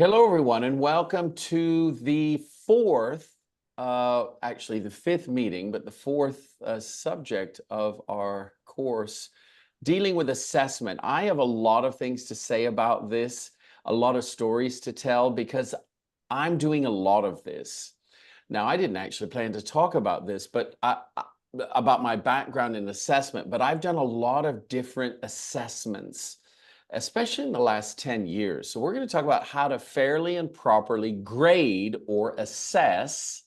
Hello, everyone, and welcome to the actually the fifth meeting, but the fourth subject of our course dealing with assessment. I have a lot of things to say about this, a lot of stories to tell because I'm doing a lot of this. Now, I didn't actually plan to talk about this, but about my background in assessment, but I've done a lot of different assessments, especially in the last 10 years. So we're going to talk about how to fairly and properly grade or assess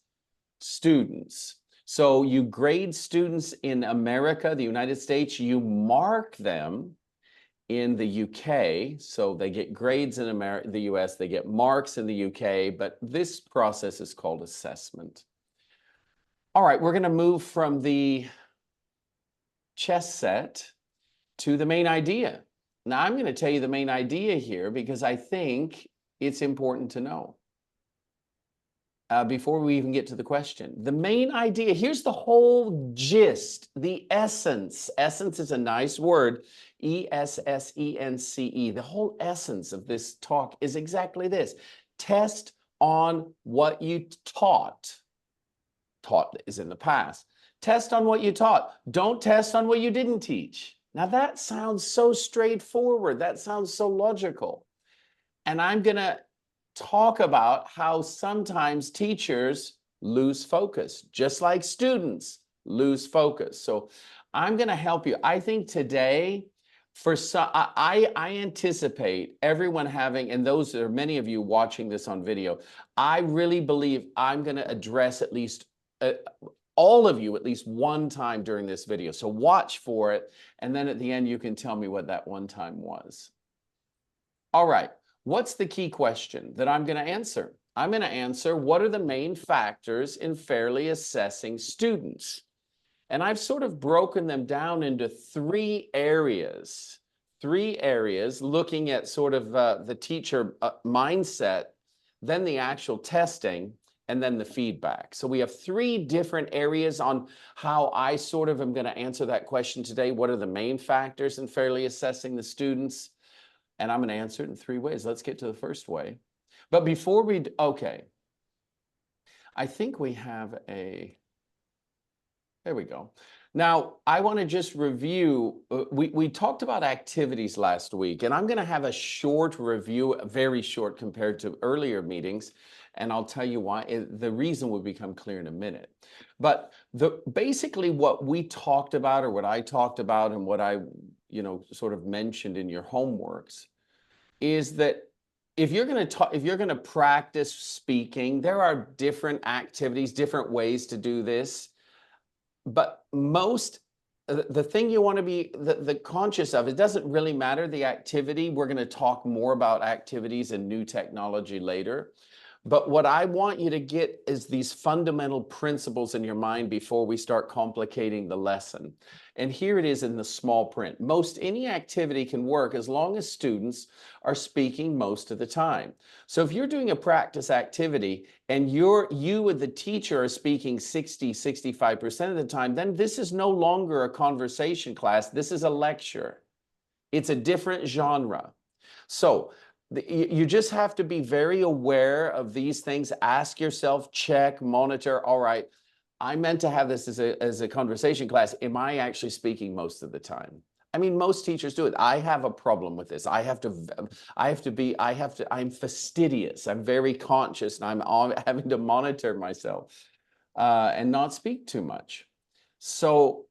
students. So you grade students in America, the United States, you mark them in the UK. So they get grades in America, the US, they get marks in the UK, but this process is called assessment. All right, we're going to move from the chess set to the main idea. Now, I'm going to tell you the main idea here because I think it's important to know before we even get to the question. The main idea, here's the whole gist, the essence. Essence is a nice word, E-S-S-E-N-C-E. The whole essence of this talk is exactly this. Test on what you taught. Taught is in the past. Test on what you taught. Don't test on what you didn't teach. Now that sounds so straightforward. That sounds so logical. And I'm going to talk about how sometimes teachers lose focus, just like students lose focus. So I'm going to help you. I think today, for some, I anticipate everyone having, and those are many of you watching this on video, I really believe I'm going to address at least all of you at least one time during this video. So watch for it. And then at the end, you can tell me what that one time was. All right. What's the key question that I'm going to answer? I'm going to answer, what are the main factors in fairly assessing students? And I've sort of broken them down into three areas, looking at sort of the teacher mindset, then the actual testing, and then the feedback. So we have three different areas on how I sort of am going to answer that question today. What are the main factors in fairly assessing the students? And I'm going to answer it in three ways. Let's get to the first way. But before we, okay, I think we have a, there we go. Now, I want to just review, we talked about activities last week, and I'm going to have a short review, very short compared to earlier meetings, and I'll tell you why. The reason will become clear in a minute. But basically what we talked about, or what I talked about, and what I sort of mentioned in your homeworks, is that if you're going to practice speaking, there are different activities, different ways to do this. But the thing you want to be the conscious of, it doesn't really matter the activity. We're going to talk more about activities and new technology later. But what I want you to get is these fundamental principles in your mind before we start complicating the lesson. And here it is in the small print. Most any activity can work as long as students are speaking most of the time. So if you're doing a practice activity and you and the teacher are speaking 65% of the time, then this is no longer a conversation class. This is a lecture. It's a different genre. So you just have to be very aware of these things. Ask yourself, check, monitor. All right, I meant to have this as a conversation class. Am I actually speaking most of the time? I mean, most teachers do it. I have a problem with this. I'm fastidious. I'm very conscious, and I'm having to monitor myself and not speak too much. So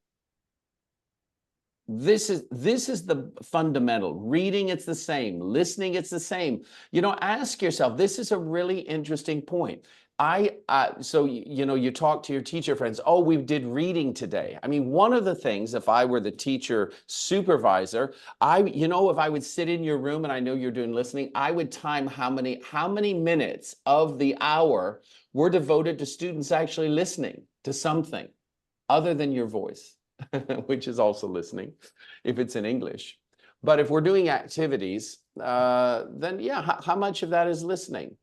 this is the fundamental. Reading, it's the same. Listening, it's the same. Ask yourself, this is a really interesting point. So you talk to your teacher friends, oh, we did reading today. I mean, one of the things, if I were the teacher supervisor, if I would sit in your room and I know you're doing listening, I would time how many minutes of the hour were devoted to students actually listening to something other than your voice. Which is also listening, if it's in English. But if we're doing activities, then yeah, how much of that is listening?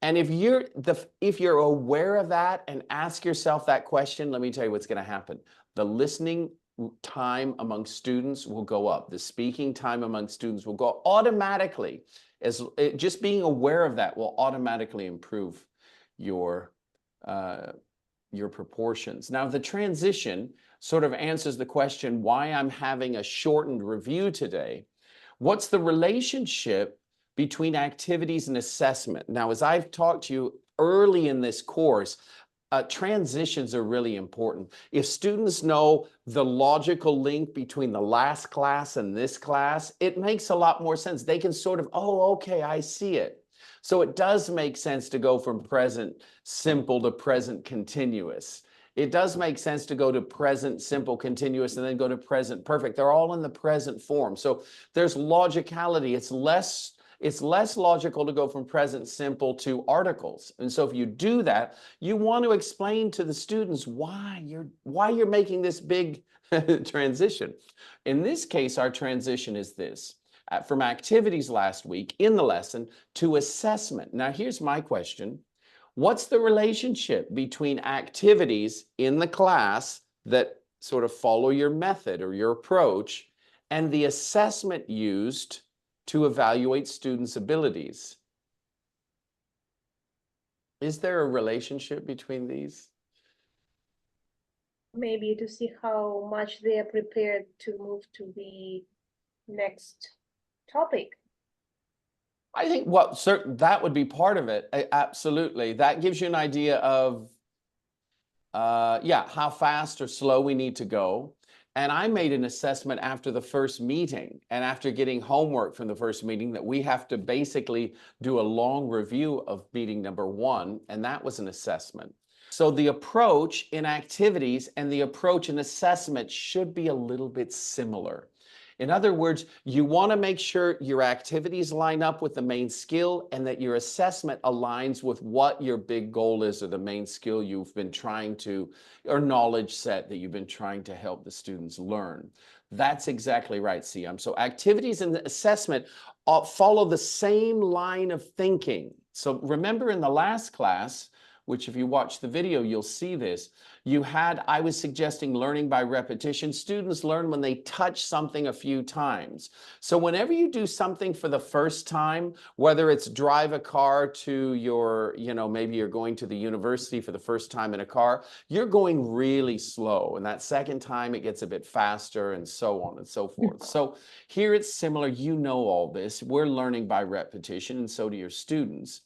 And if you're aware of that and ask yourself that question, let me tell you what's going to happen. The listening time among students will go up. The speaking time among students will go automatically. Just being aware of that will automatically improve your proportions. Now, the transition sort of answers the question why I'm having a shortened review today. What's the relationship between activities and assessment? Now, as I've talked to you early in this course, transitions are really important. If students know the logical link between the last class and this class, it makes a lot more sense. They can sort of, oh, okay, I see it. So it does make sense to go from present simple to present continuous. It does make sense to go to present simple continuous and then go to present perfect. They're all in the present form. So there's logicality. It's less logical to go from present simple to articles. And so if you do that, you want to explain to the students why you're making this big transition. In this case, our transition is this. From activities last week in the lesson to assessment. Now, here's my question. What's the relationship between activities in the class that sort of follow your method or your approach and the assessment used to evaluate students' abilities? Is there a relationship between these? Maybe to see how much they are prepared to move to the next topic. I think, well, that would be part of it. Absolutely. That gives you an idea of, how fast or slow we need to go. And I made an assessment after the first meeting and after getting homework from the first meeting that we have to basically do a long review of meeting number 1, and that was an assessment. So the approach in activities and the approach in assessment should be a little bit similar. In other words, you want to make sure your activities line up with the main skill and that your assessment aligns with what your big goal is or the main skill you've been trying to, or knowledge set that you've been trying to help the students learn. That's exactly right, Siam. So activities and assessment follow the same line of thinking. So remember in the last class, which if you watch the video, you'll see this. I was suggesting learning by repetition. Students learn when they touch something a few times. So whenever you do something for the first time, whether it's drive a car to your, maybe you're going to the university for the first time in a car, you're going really slow. And that second time it gets a bit faster and so on and so forth. So here it's similar. You know all this. We're learning by repetition and so do your students.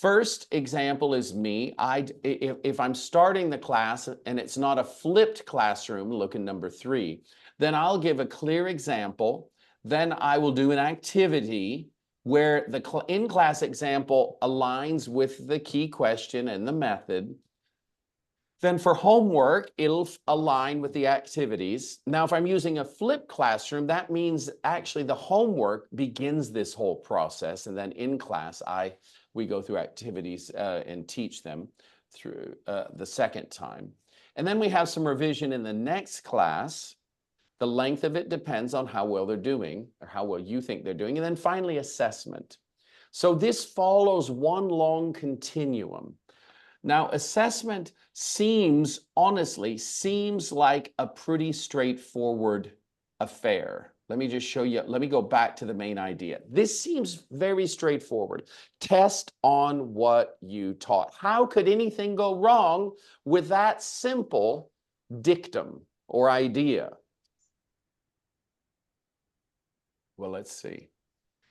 First example is me. If I'm starting the class and it's not a flipped classroom, look in number 3, then I'll give a clear example. Then I will do an activity where the in-class example aligns with the key question and the method. Then for homework, it'll align with the activities. Now, if I'm using a flipped classroom, that means actually the homework begins this whole process. And then in class, we go through activities and teach them through the second time. And then we have some revision in the next class. The length of it depends on how well they're doing or how well you think they're doing. And then finally, assessment. So this follows one long continuum. Now, assessment honestly seems like a pretty straightforward affair. Let me just show you, let me go back to the main idea. This seems very straightforward. Test on what you taught. How could anything go wrong with that simple dictum or idea? Well, let's see.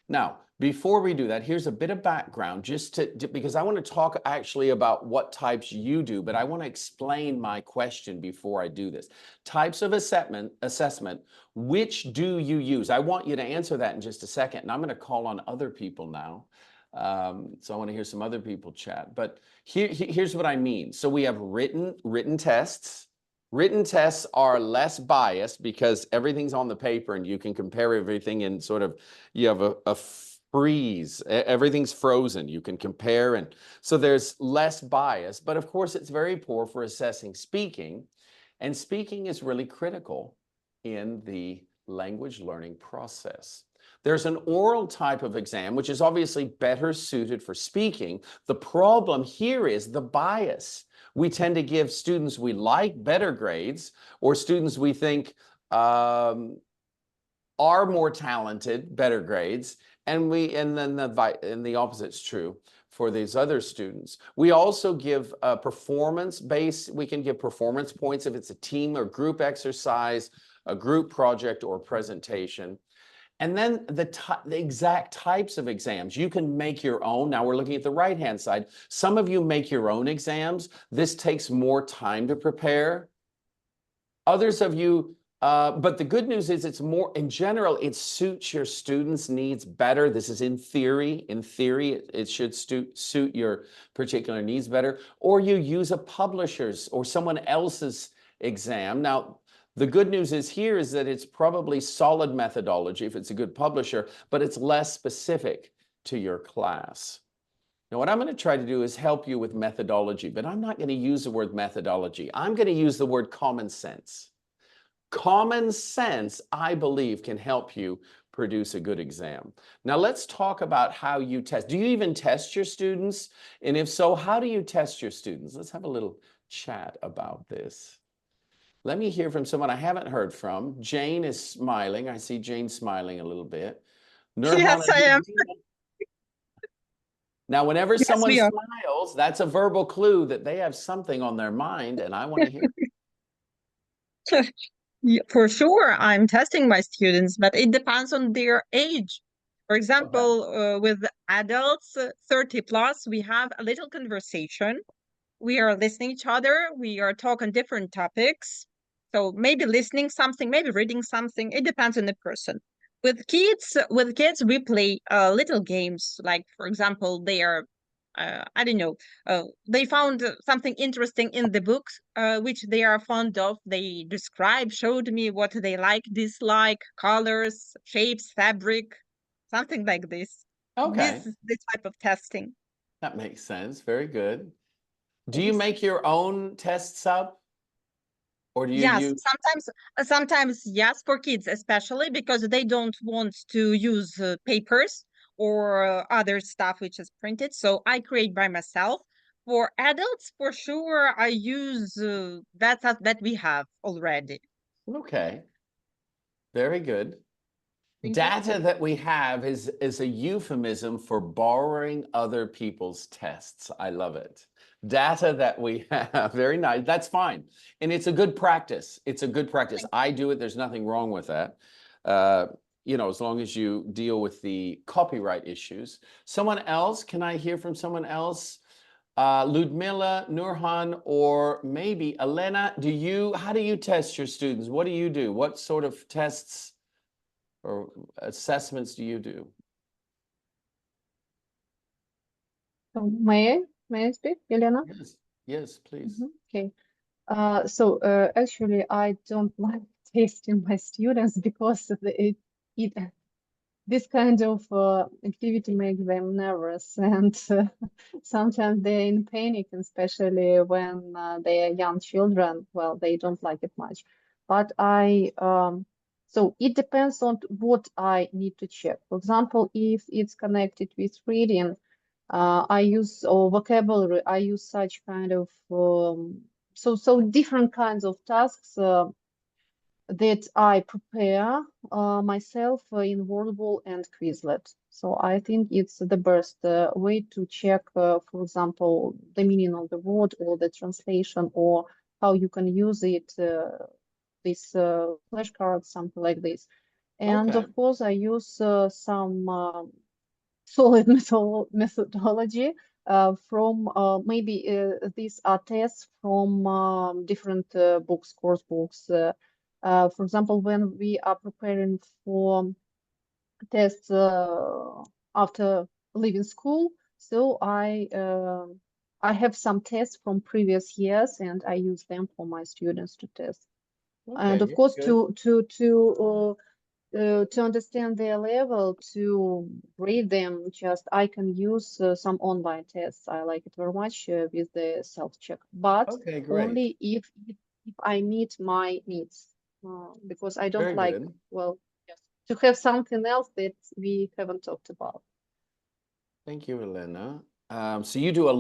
Now, before we do that, here's a bit of background because I want to talk actually about what types you do, but I want to explain my question before I do this. Types of assessment, which do you use? I want you to answer that in just a second, and I'm going to call on other people now. So I want to hear some other people chat, but here's what I mean. So we have written tests. Written tests are less biased because everything's on the paper and you can compare everything in sort of, you have a freeze, everything's frozen, you can compare, and so there's less bias, but of course it's very poor for assessing speaking, and speaking is really critical in the language learning process. There's an oral type of exam, which is obviously better suited for speaking. The problem here is the bias. We tend to give students we like better grades, or students we think are more talented better grades, And then the opposite's true for these other students. We also give we can give performance points if it's a team or group exercise, a group project, or presentation. And then the exact types of exams, you can make your own. Now we're looking at the right-hand side. Some of you make your own exams. This takes more time to prepare. Others of you, but the good news is it's more, in general, it suits your students' needs better. This is in theory. In theory, it should suit your particular needs better. Or you use a publisher's or someone else's exam. Now, the good news is here is that it's probably solid methodology if it's a good publisher, but it's less specific to your class. Now, what I'm going to try to do is help you with methodology, but I'm not going to use the word methodology. I'm going to use the word common sense. Common sense, I believe, can help you produce a good exam. Now, let's talk about how you test. Do you even test your students? And if so, how do you test your students? Let's have a little chat about this. Let me hear from someone I haven't heard from. Jane is smiling. I see Jane smiling a little bit. Nurhan, Yes, I am. Now, whenever Yes, someone we are. smiles, that's a verbal clue that they have something on their mind, and I want to hear. Yeah, for sure, I'm testing my students, but it depends on their age. For example, with adults 30 plus, we have a little conversation. We are listening each other. We are talking different topics. So maybe listening something, maybe reading something. It depends on the person. With kids, we play little games. Like, for example, they are, I don't know, they found something interesting in the books, which they are fond of. They showed me what they like, dislike, colors, shapes, fabric, something like this. Okay, This type of testing. that makes sense. Very good. Do you make your own tests up? Or do you Yes, use? sometimes yes, for kids especially because they don't want to use papers or other stuff which is printed. So I create by myself. For adults, for sure, I use that we have already. Okay, very good. Thank you. Data that we have is a euphemism for borrowing other people's tests. I love it. Data that we have, very nice. That's fine. And it's a good practice. It's a good practice. I do it. There's nothing wrong with that. You know, as long as you deal with the copyright issues. Someone else, can I hear from someone else? Ludmila, Nurhan, or maybe Elena, how do you test your students? What do you do? What sort of tests or assessments do you do? So may I speak, Elena? Yes, please. Okay. So actually, I don't like testing my students because this kind of activity makes them nervous, and sometimes they're in panic, especially when they are young children. Well, they don't like it much. But so it depends on what I need to check. For example, if it's connected with reading, I use vocabulary. I use such kind of so different kinds of tasks that I prepare myself in Wordle and Quizlet. So I think it's the best way to check, for example, the meaning of the word or the translation or how you can use it, this flashcards, something like this. And Okay. of course, I use some solid methodology from maybe these are tests from different books, course books. For example, when we are preparing for tests after leaving school, so I have some tests from previous years and I use them for my students to test. And Okay, of course, good. to understand their level, to grade them, just I can use some online tests. I like it very much with the self-check, but Okay, great. only if I meet my needs, because I don't Very like, good. well, just to have something else that we haven't talked about. Thank you, Elena. So you do a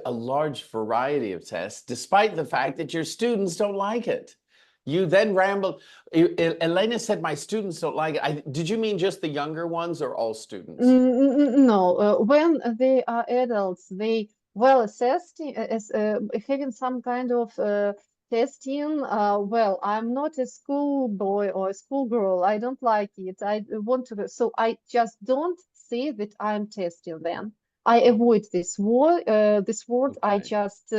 large variety of tests, despite the fact that your students don't like it. You then rambled. Elena said my students don't like it. Did you mean just the younger ones or all students? No, when they are adults, they well assessing as having some kind of testing. Well, I'm not a schoolboy or a schoolgirl. I don't like it. I want to, so I just don't say that I'm testing them. I avoid this word. I Okay. just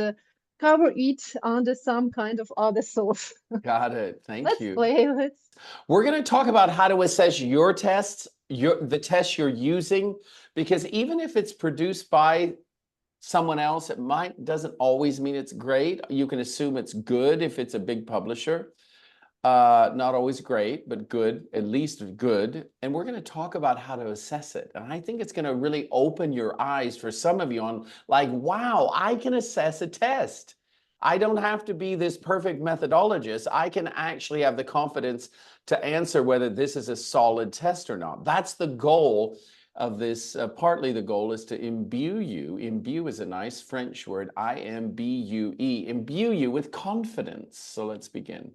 cover it under some kind of other source. Got it. Thank Let's you. play. Let's. We're going to talk about how to assess your tests, the tests you're using, because even if it's produced by someone else, it doesn't always mean it's great. You can assume it's good if it's a big publisher. Not always great, but good, at least good. And we're going to talk about how to assess it. And I think it's going to really open your eyes for some of you on like, wow, I can assess a test. I don't have to be this perfect methodologist. I can actually have the confidence to answer whether this is a solid test or not. That's the goal of this. Partly the goal is to imbue you. Imbue is a nice French word, I-M-B-U-E. Imbue you with confidence. So let's begin.